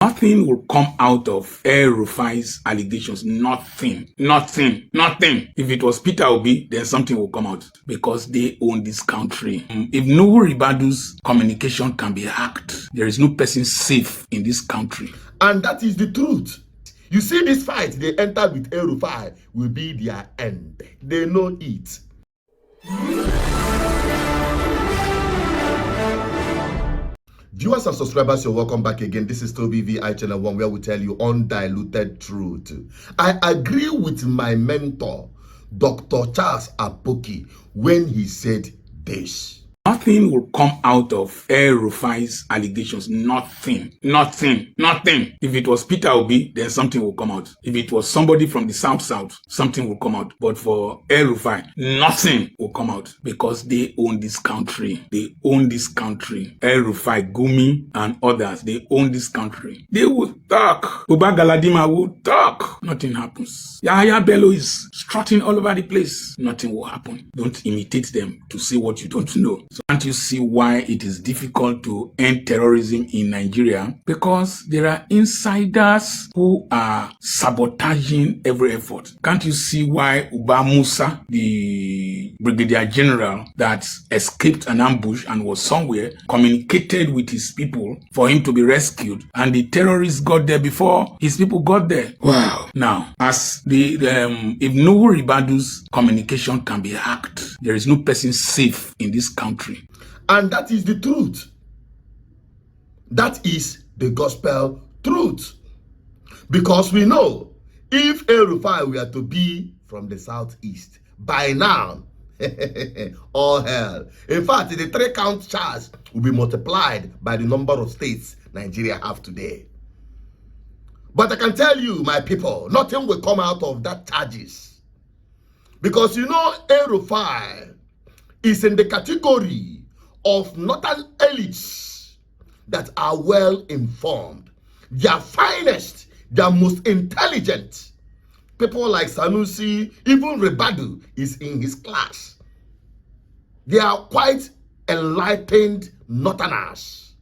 Nothing will come out of El-Rufai's allegations. Nothing. If it was Peter Obi, then something will come out because they own this country. If Ribadu's communication can be hacked, there is no person safe in this country. And that is the truth. You see, this fight they enter with El-Rufai will be their end. They know it. Viewers and subscribers, you're welcome back again. This is Toby VI Channel 1, where we tell you undiluted truth. I agree with my mentor, Dr. Charles Apoki, when he said this. Nothing will come out of El-Rufai's allegations. Nothing. If it was Peter Obi, then something will come out. If it was somebody from the South, something will come out. But for El-Rufai, nothing will come out because they own this country. They own this country. El-Rufai, Gumi, and others, they own this country. They will talk. Uba Galadima will talk. Nothing happens. Yahya Bello is strutting all over the place. Nothing will happen. Don't imitate them to say what you don't know. So can't you see why it is difficult to end terrorism in Nigeria? Because there are insiders who are sabotaging every effort. Can't you see why Uba Musa, the brigadier general that escaped an ambush and was somewhere, communicated with his people for him to be rescued, and the terrorists got there before his people got there? Wow. Now, as if Ribadu's communication can be hacked, there is no person safe in this country. And that is the truth. That is the gospel truth. Because we know if El-Rufai were to be from the southeast, by now, all hell. In fact, the 3-count charge will be multiplied by the number of states Nigeria have today. But I can tell you, my people, nothing will come out of that charges. Because you know, El-Rufai is in the category of northern elites that are well informed. Their finest, their most intelligent. People like Sanusi, even Ribadu is in his class. They are quite enlightened northerners.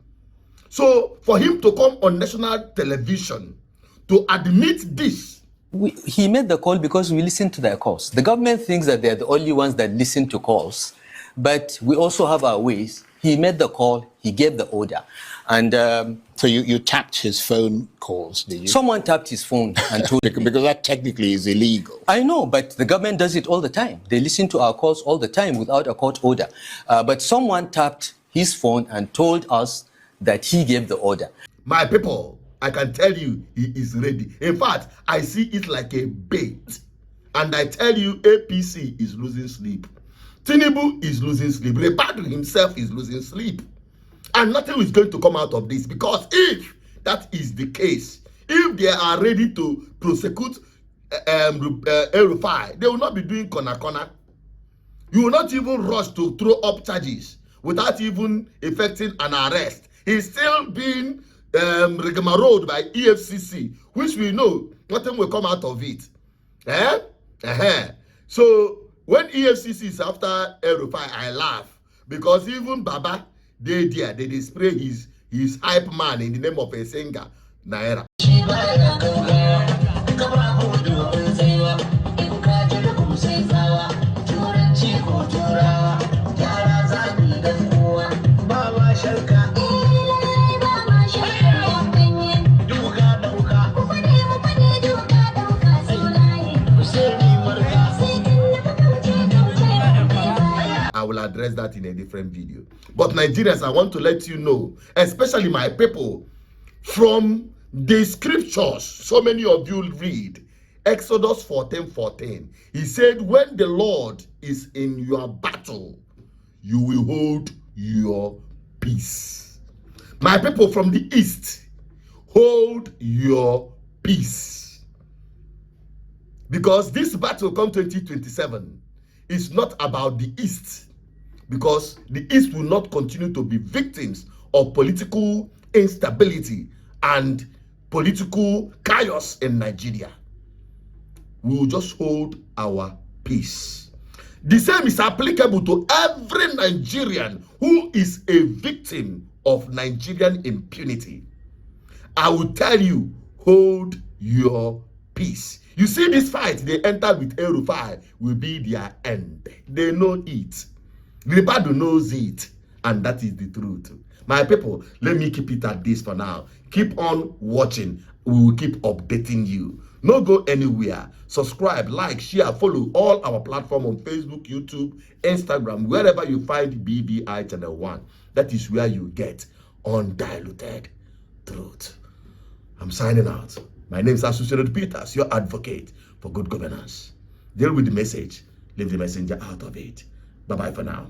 So for him to come on national television to admit this, he made the call because we listened to their calls. The government thinks that they're the only ones that listen to calls, but we also have our ways. He made the call, he gave the order. And so you tapped his phone calls, did you? Someone tapped his phone and told because that technically is illegal. I know, but the government does it all the time. They listen to our calls all the time without a court order. But someone tapped his phone and told us that he gave the order. My people, I can tell you, he is ready. In fact, I see it like a bait. And I tell you, APC is losing sleep. Tinubu is losing sleep. Ribadu himself is losing sleep. And nothing is going to come out of this. Because if that is the case, if they are ready to prosecute El-Rufai, they will not be doing corner. You will not even rush to throw up charges without even effecting an arrest. He's still being rigmarolled by EFCC, which we know nothing will come out of it. So when EFCC is after El-Rufai, I laugh because even Baba, they spray his hype man in the name of a singer, Naira. I will address that in a different video. But Nigerians, I want to let you know, especially my people, from the scriptures, so many of you read, Exodus 14:14. He said, when the Lord is in your battle, you will hold your peace. My people from the east, hold your peace. Because this battle come 2027 is not about the east. Because the east will not continue to be victims of political instability and political chaos in Nigeria. We will just hold our peace. The same is applicable to every Nigerian who is a victim of Nigerian impunity. I will tell you, hold your peace. You see this fight they enter with El-Rufai will be their end. They know it. Ribadu knows it. And that is the truth. My people, let me keep it at this for now. Keep on watching. We will keep updating you. No go anywhere. Subscribe, like, share, follow all our platforms on Facebook, YouTube, Instagram, wherever you find BBI Channel 1. That is where you get undiluted truth. I'm signing out. My name is Associated Peters, your advocate for good governance. Deal with the message. Leave the messenger out of it. Bye-bye for now.